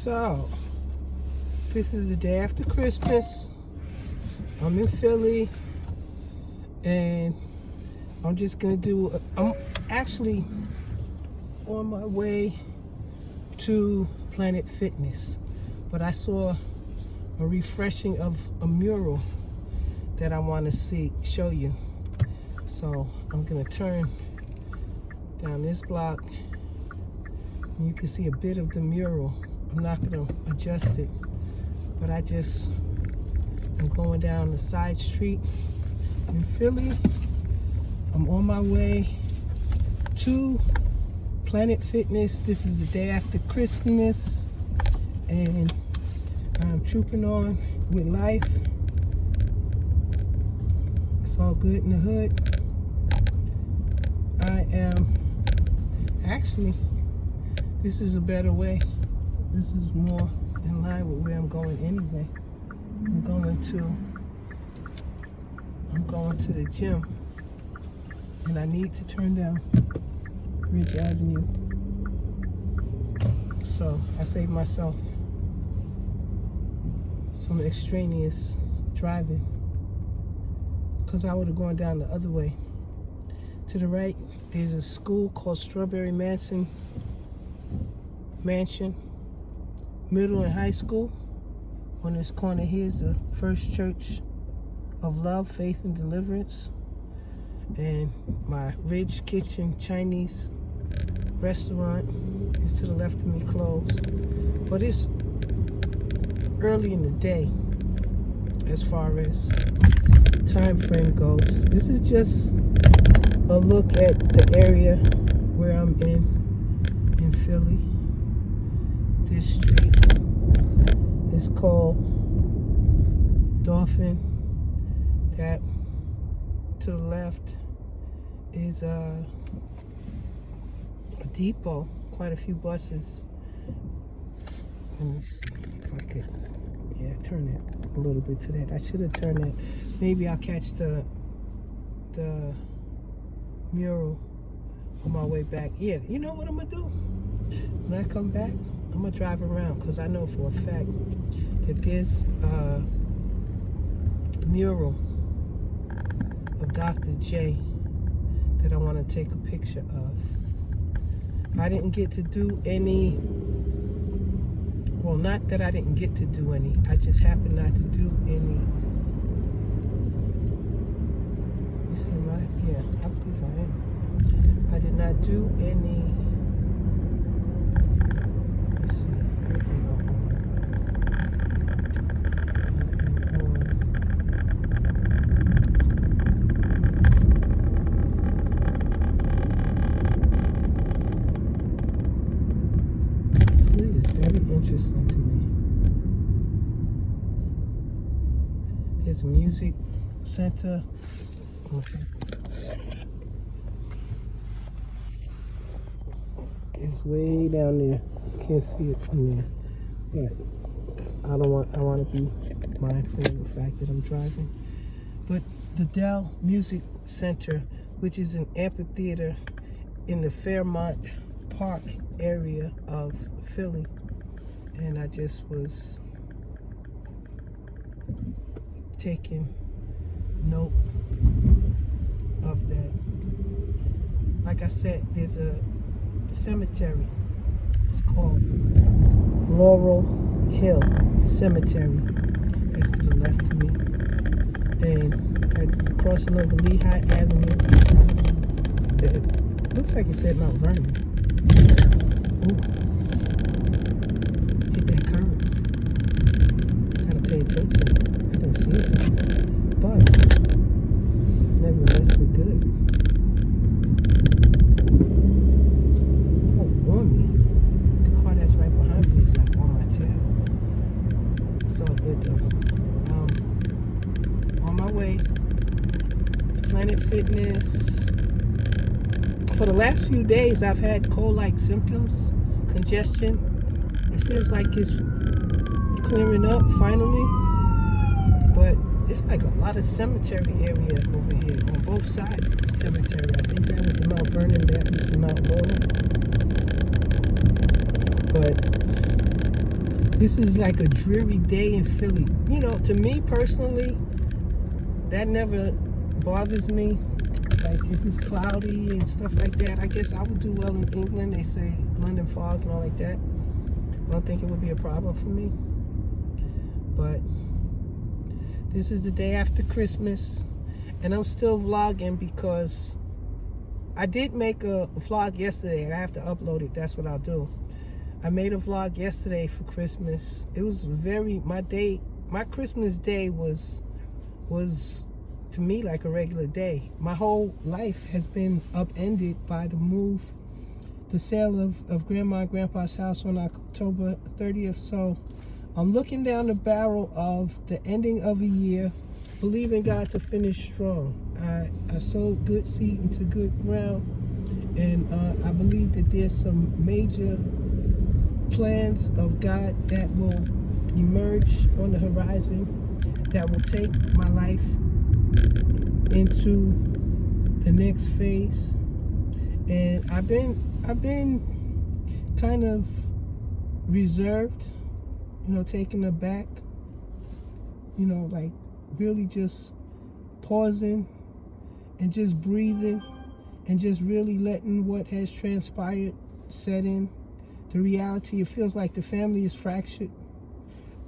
So, this is the day after Christmas. I'm in Philly, and I'm just gonna I'm actually on my way to Planet Fitness, but I saw a refreshing of a mural that I want to show you. So I'm gonna turn down this block, and you can see a bit of the mural. I'm not gonna adjust it, but I'm going down the side street in Philly. I'm on my way to Planet Fitness. This is the day after Christmas, and I'm trooping on with life. It's all good in the hood. I am actually, this is a better way. This is more in line with where I'm going anyway. I'm going to the gym, and I need to turn down Ridge Avenue. So I saved myself some extraneous driving, because I would have gone down the other way. To the right, there's a school called Strawberry Mansion Middle and High School. On this corner here is the First Church of Love, Faith, and Deliverance. And my Ridge Kitchen Chinese restaurant is to the left of me, closed. But it's early in the day as far as time frame goes. This is just a look at the area where I'm in Philly. This street is called Dolphin. That to the left is a depot, quite a few buses. Let me see if I could, turn it a little bit to that. I should have turned that. Maybe I'll catch the mural on my way back. Yeah, you know what I'm gonna do? When I come back, I'm gonna drive around, because I know for a fact that there's a mural of Dr. J that I want to take a picture of. I didn't get to do any, well, not that I didn't get to do any, I just happened not to do any. Let me see, I believe I am. I did not do any. Let me see. Interesting to me. There's a music center. It's way down there. Can't see it from there. But I want to be mindful of the fact that I'm driving. But the Dell Music Center, which is an amphitheater in the Fairmont Park area of Philly. And I just was taking note of that. Like I said, there's a cemetery. It's called Laurel Hill Cemetery. That's to the left of me. And at crossing over Lehigh Avenue, it looks like it said Mount Vernon. Ooh. Pay attention. I didn't see it, but nevertheless, we're good. Oh, warn me. The car that's right behind me is like on my tail. It's all good though. On my way, Planet Fitness. For the last few days, I've had cold-like symptoms, congestion. It feels like it's clearing up finally, but it's like a lot of cemetery area over here on both sides of the cemetery. I think that was the Mount Vernon, that was the Mount Laurel. But This is like a dreary day in Philly. You know, to me personally, that never bothers me. Like if it's cloudy and stuff like that, I guess I would do well in England. They say London fog and all like that. I don't think it would be a problem for me. But this is the day after Christmas, and I'm still vlogging because I did make a vlog yesterday. I have to upload it. That's what I'll do. I made a vlog yesterday for Christmas. It was my Christmas day was to me like a regular day. My whole life has been upended by the sale of Grandma and Grandpa's house on October 30th. So I'm looking down the barrel of the ending of a year, believing God to finish strong. I sowed good seed into good ground, and I believe that there's some major plans of God that will emerge on the horizon, that will take my life into the next phase. And I've been kind of reserved, you know, taken aback, you know, like really just pausing and just breathing and just really letting what has transpired set in. The reality, it feels like the family is fractured.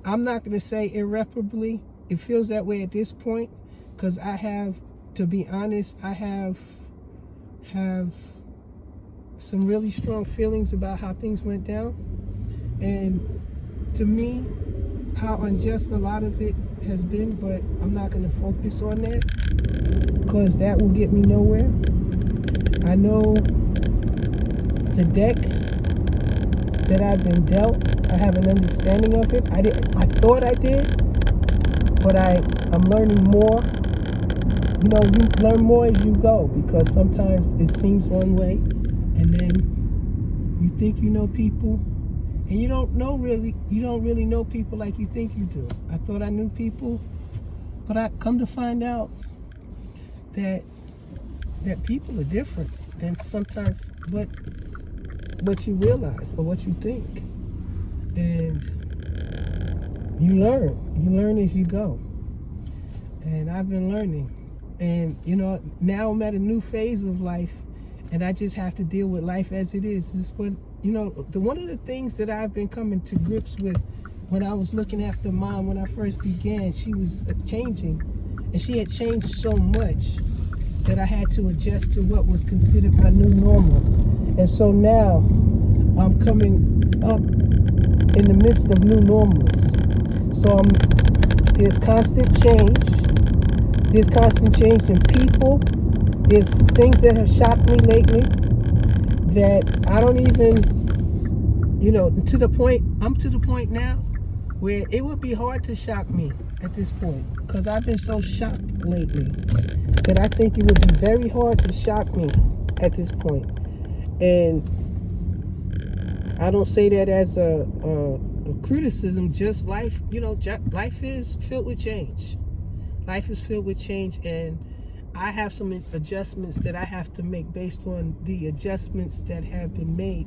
I'm not going to say irreparably. It feels that way at this point because I have, to be honest, I have some really strong feelings about how things went down. And to me, how unjust a lot of it has been, but I'm not going to focus on that because that will get me nowhere. I know the deck that I've been dealt. I have an understanding of it. I thought I did, but I'm learning more. You know, you learn more as you go, because sometimes it seems one way, and then you think you know people, and you don't really know people like you think you do. I thought I knew people, but I come to find out that people are different than sometimes what you realize or what you think. And you learn as you go. And I've been learning. And you know, now I'm at a new phase of life, and I just have to deal with life as it is. This is what, you know, one of the things that I've been coming to grips with when I was looking after Mom when I first began, she was changing, and she had changed so much that I had to adjust to what was considered my new normal. And so now I'm coming up in the midst of new normals. So there's constant change. There's constant change in people. There's things that have shocked me lately that I don't even, you know, I'm to the point now where it would be hard to shock me at this point, because I've been so shocked lately that I think it would be very hard to shock me at this point. And I don't say that as a criticism, just life, you know, life is filled with change. Life is filled with change, and I have some adjustments that I have to make based on the adjustments that have been made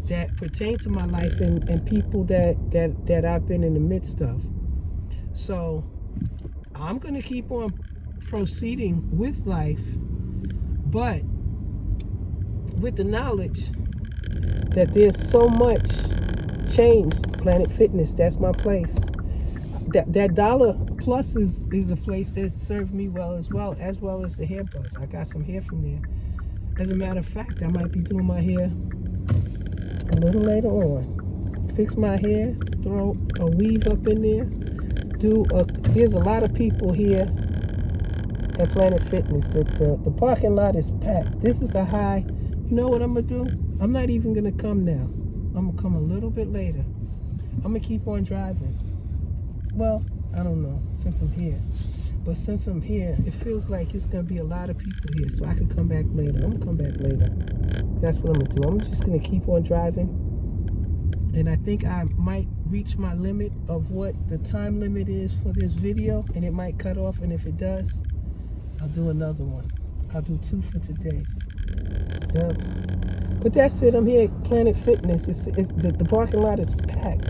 that pertain to my life and people that I've been in the midst of. So I'm going to keep on proceeding with life, but with the knowledge that there's so much change. Planet Fitness, that's my place. That Dollar Plus is a place that served me well as well as the Hair Buzz. I got some hair from there. As a matter of fact, I might be doing my hair a little later on. Fix my hair, throw a weave up in there. There's a lot of people here at Planet Fitness. The parking lot is packed. This is a high. You know what I'm gonna do? I'm not even gonna come now. I'm gonna come a little bit later. I'm gonna keep on driving. Well, I don't know, since I'm here. But since I'm here, it feels like it's gonna be a lot of people here, so I could come back later. I'm gonna come back later. That's what I'm gonna do. I'm just gonna keep on driving. And I think I might reach my limit of what the time limit is for this video, and it might cut off, and if it does, I'll do another one. I'll do 2 for today. Yep. But that's it. I'm here at Planet Fitness. The parking lot is packed.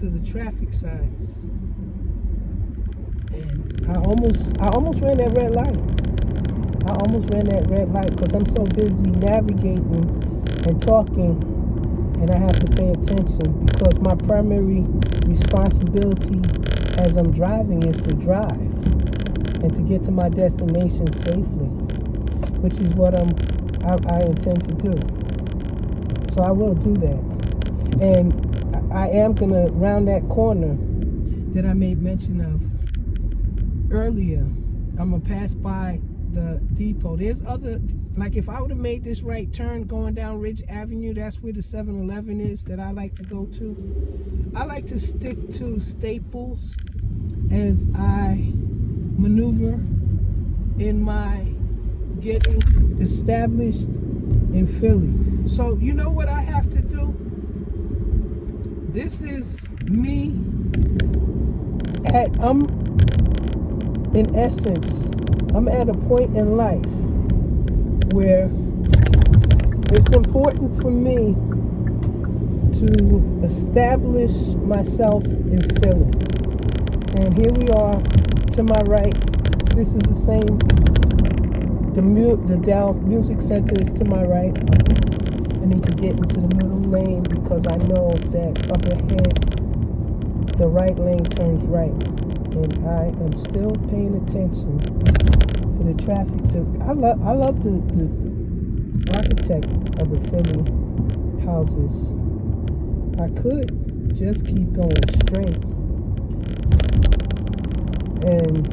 to the traffic signs. And I almost ran that red light. I almost ran that red light because I'm so busy navigating and talking, and I have to pay attention because my primary responsibility as I'm driving is to drive and to get to my destination safely, which is what I intend to do. So I will do that. And I am going to round that corner that I made mention of earlier. I'm going to pass by the depot. There's other, like if I would have made this right turn going down Ridge Avenue, that's where the 7-Eleven is that I like to go to. I like to stick to Staples as I maneuver in my getting established in Philly. So you know what I have to do? This is me in essence, I'm at a point in life where it's important for me to establish myself in Philly. And here we are to my right. This is the same. The Dow Music Center is to my right. I need to get into the middle lane because I know that up ahead, the right lane turns right. And I am still paying attention to the traffic. So I love the architect of the Philly houses. I could just keep going straight and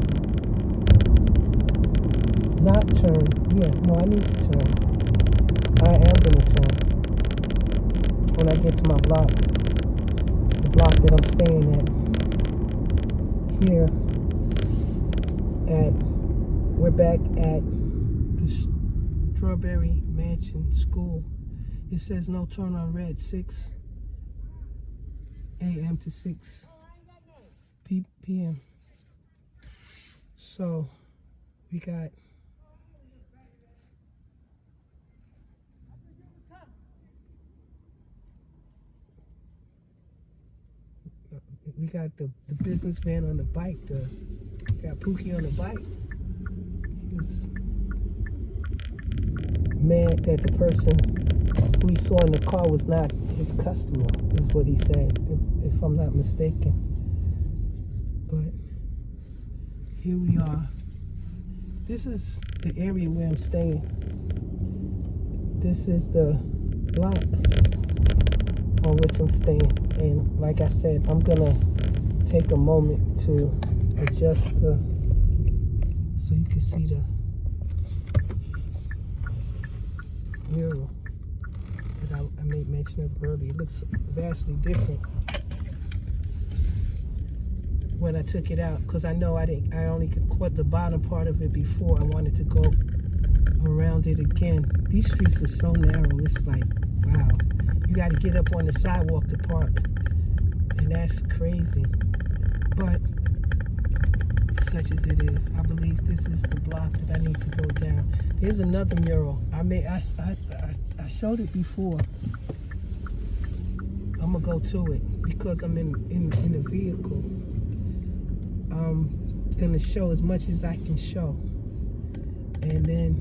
not turn. Yeah, no, I need to turn. I am going to turn when I get to my block, the block that I'm staying at. Here we're back at the Strawberry Mansion School. It says no turn on red, 6 a.m. to 6 p.m. So we got the businessman on the bike. We got Pookie on the bike. He was mad that the person who he saw in the car was not his customer, is what he said, if I'm not mistaken. But here we are. This is the area where I'm staying. This is the block on which I'm staying. And like I said, I'm gonna take a moment to adjust so you can see the mural that I made mention of earlier. It looks vastly different when I took it out, because I know I only could caught the bottom part of it before. I wanted to go around it again. These streets are so narrow, it's like, wow. You got to get up on the sidewalk to park, and that's crazy. But such as it is, I believe this is the block that I need to go down. Here's another mural. I showed it before. I'm gonna go to it because I'm in a vehicle. I'm gonna show as much as I can show, and then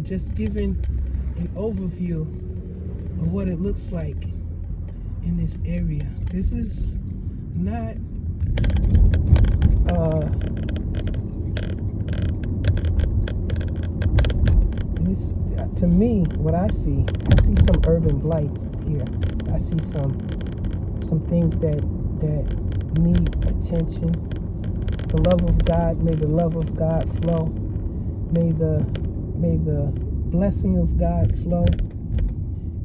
just giving an overview of what it looks like in this area. This is not to me, what I see some urban blight here. I see some things that need attention. The love of God, may the love of God flow. May the blessing of God flow.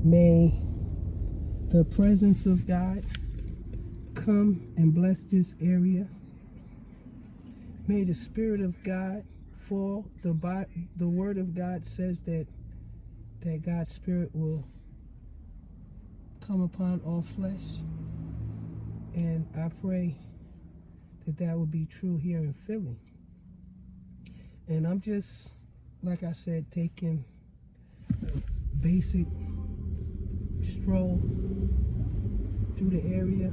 May the presence of God come and bless this area. May the Spirit of God fall. The Word of God says that God's Spirit will come upon all flesh. And I pray that will be true here in Philly. And I'm just, like I said, taking a basic stroll through the area.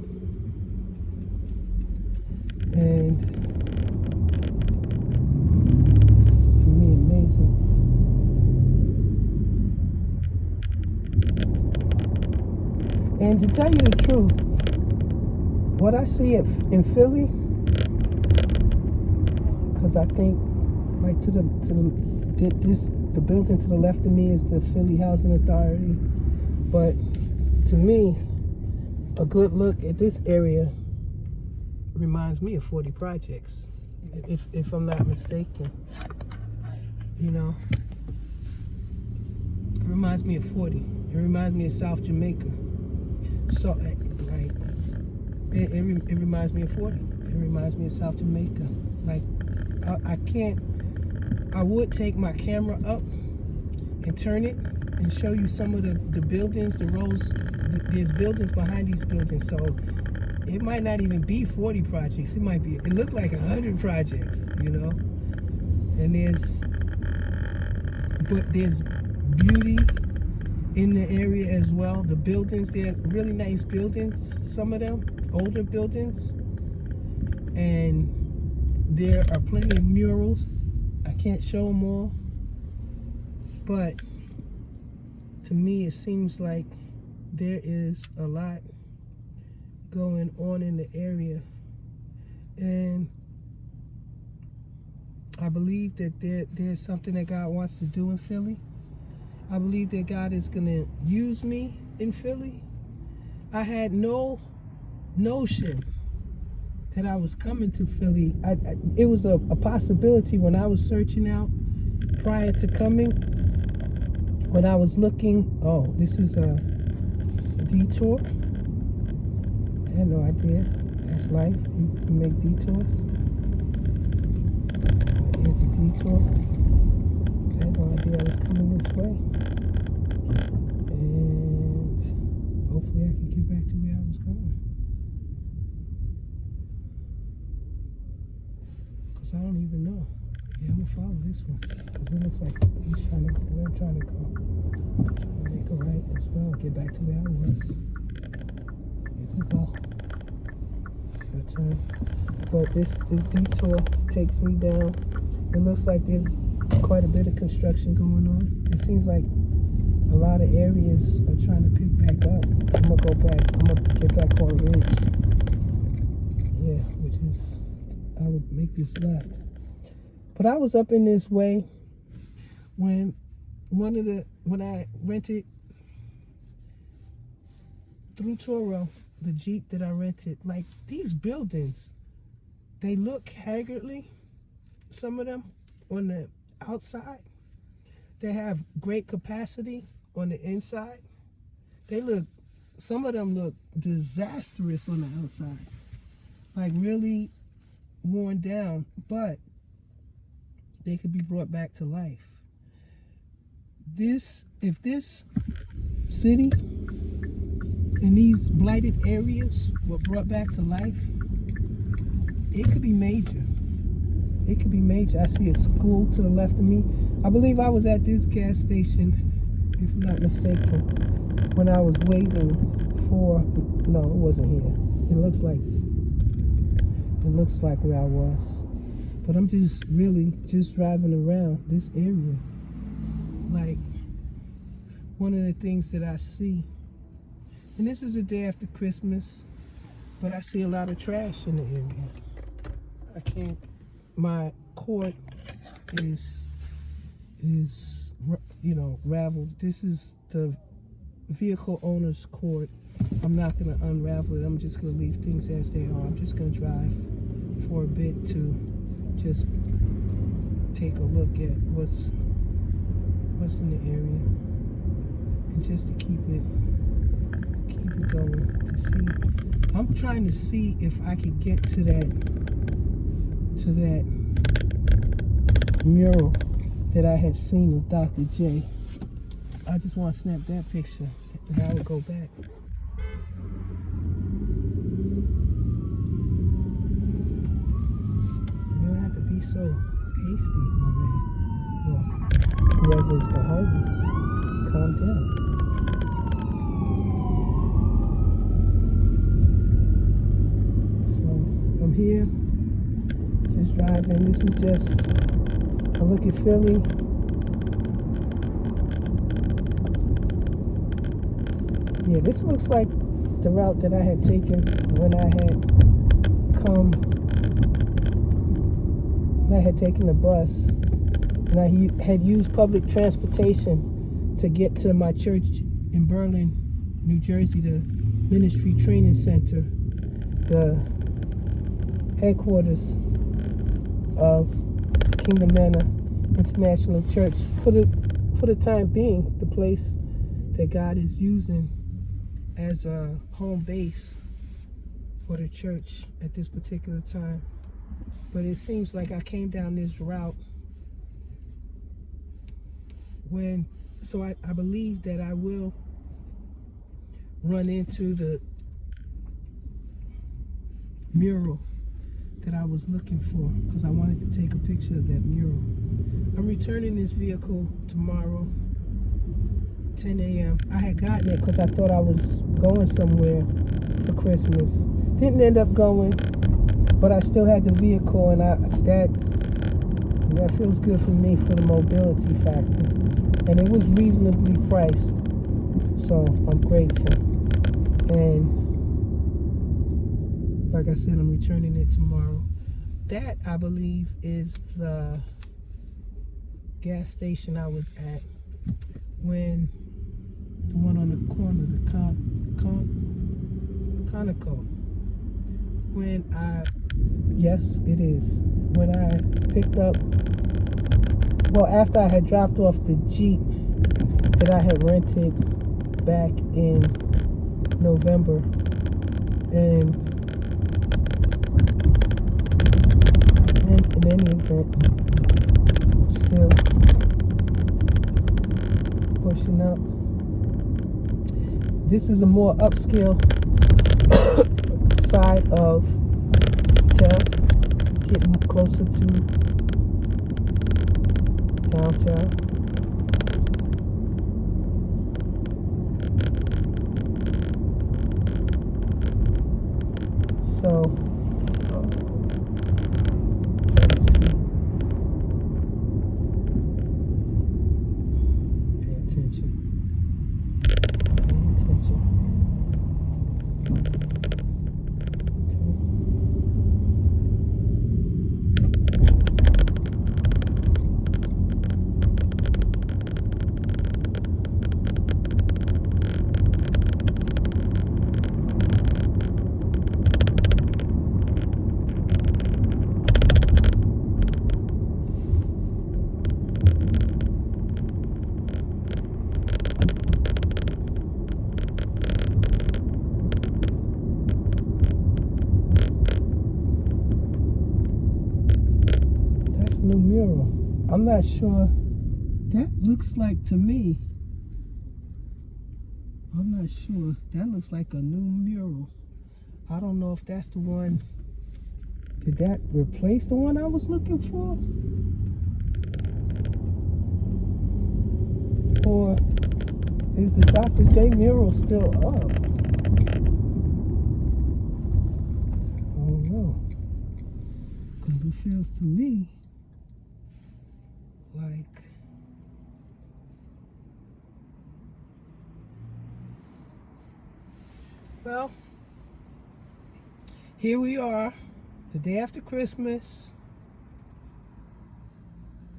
And it's, to me, amazing. And to tell you the truth, what I see in Philly, because I think like the building to the left of me is the Philly Housing Authority, but to me, a good look at this area reminds me of 40 projects, if I'm not mistaken. You know, it reminds me of 40. It reminds me of South Jamaica. So, like, it reminds me of 40. It reminds me of South Jamaica. Like, I would take my camera up and turn it and show you some of the buildings, the rows. There's buildings behind these buildings, so it might not even be 40 projects. It looked like 100 projects, you know. And there's beauty in the area as well. The buildings, they're really nice buildings, some of them, older buildings. And there are plenty of murals. I can't show them all, but to me it seems like there is a lot going on in the area, and I believe that there's something that God wants to do in Philly. I believe that God is going to use me in Philly. I had no notion that I was coming to Philly. It was a possibility when I was searching out prior to coming. When I was looking, oh, this is a detour. I had no idea. That's life. You make detours. Here's a detour. I had no idea I was coming this way. And hopefully I can get back to where I was going. Because I don't even know. Yeah, I'm going to follow this one. Because it looks like he's trying to go where I'm trying to go. I'm trying to make a right as well. Get back to where I was. You can go. Your turn. But this detour takes me down. It looks like there's quite a bit of construction going on. It seems like a lot of areas are trying to pick back up. I'm going to go back. I'm going to get back on Ridge. Yeah, which is, I would make this left. But I was up in this way when I rented through Turo, the Jeep that I rented. Like, these buildings, they look haggardly, some of them on the outside. They have great capacity on the inside. Some of them look disastrous on the outside, like really worn down, but they could be brought back to life. If this city and these blighted areas were brought back to life, it could be major. It could be major. I see a school to the left of me. I believe I was at this gas station, if I'm not mistaken, when I was waiting for, no, it wasn't here. It looks like where I was. But I'm just driving around this area. Like, one of the things that I see, and this is the day after Christmas, but I see a lot of trash in the area. My court is raveled. This is the vehicle owner's court. I'm not going to unravel it. I'm just going to leave things as they are. I'm just going to drive for a bit to just take a look at what's in the area, and just to keep it going, to see. I'm trying to see if I could get to that mural that I had seen of Dr. J. I just want to snap that picture, and I would go back. You don't have to be so hasty, my man. Or whoever is behind me. Calm down. So I'm here driving. This is just a look at Philly. Yeah, this looks like the route that I had taken when I had taken the bus, and I had used public transportation to get to my church in Berlin, New Jersey, the Ministry Training Center, the headquarters of Kingdom Manor International Church, for the time being, the place that God is using as a home base for the church at this particular time. But it seems like I came down this route so I believe that I will run into the mural that I was looking for, because I wanted to take a picture of that mural. I'm returning this vehicle tomorrow, 10 a.m. I had gotten it because I thought I was going somewhere for Christmas. Didn't end up going, but I still had the vehicle, and that feels good for me for the mobility factor. And it was reasonably priced, so I'm grateful. And like I said, I'm returning it tomorrow. That, I believe, is the gas station I was at when the one on the corner, the Conoco. Yes, it is. When I picked up, after I had dropped off the Jeep that I had rented back in November, and in any event, I'm still pushing up. This is a more upscale side of town, getting closer to downtown. So let's see. Pay attention. New mural. I'm not sure. That looks like, to me, I'm not sure. That looks like a new mural. I don't know if that's the one. Did that replace the one I was looking for? Or is the Dr. J mural still up? I don't know. Because it feels to me like well, here we are, the day after Christmas,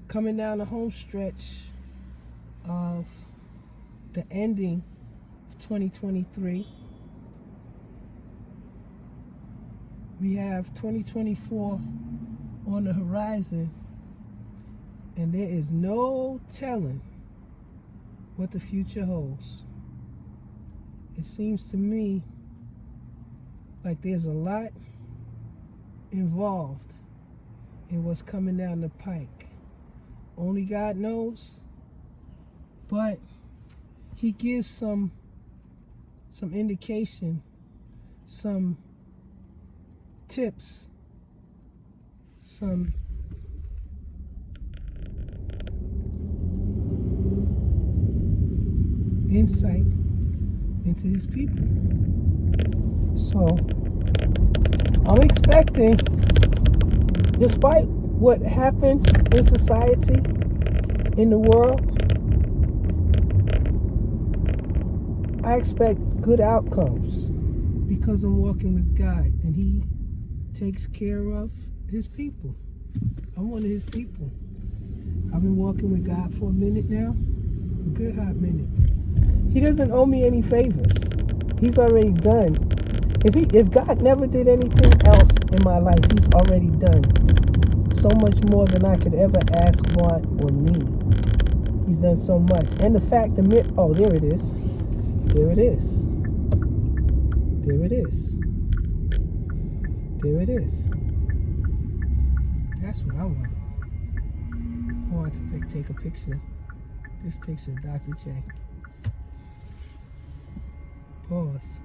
coming down the home stretch of the ending of 2023. We have 2024 on the horizon, and there is no telling what the future holds. It seems to me like there's a lot involved in what's coming down the pike. Only God knows, but He gives some indication, some tips, some insight into His people. So I'm expecting, despite what happens in society, in the world, I expect good outcomes because I'm walking with God and He takes care of His people. I'm one of His people. I've been walking with God for a minute now, a good hot minute. He doesn't owe me any favors. He's already done. If God never did anything else in my life, He's already done so much more than I could ever ask, want, or need. He's done so much. And the fact that, oh, there it is. There it is. There it is. There it is. That's what I wanted. I wanted to take a picture. This picture of Dr. J. Pause.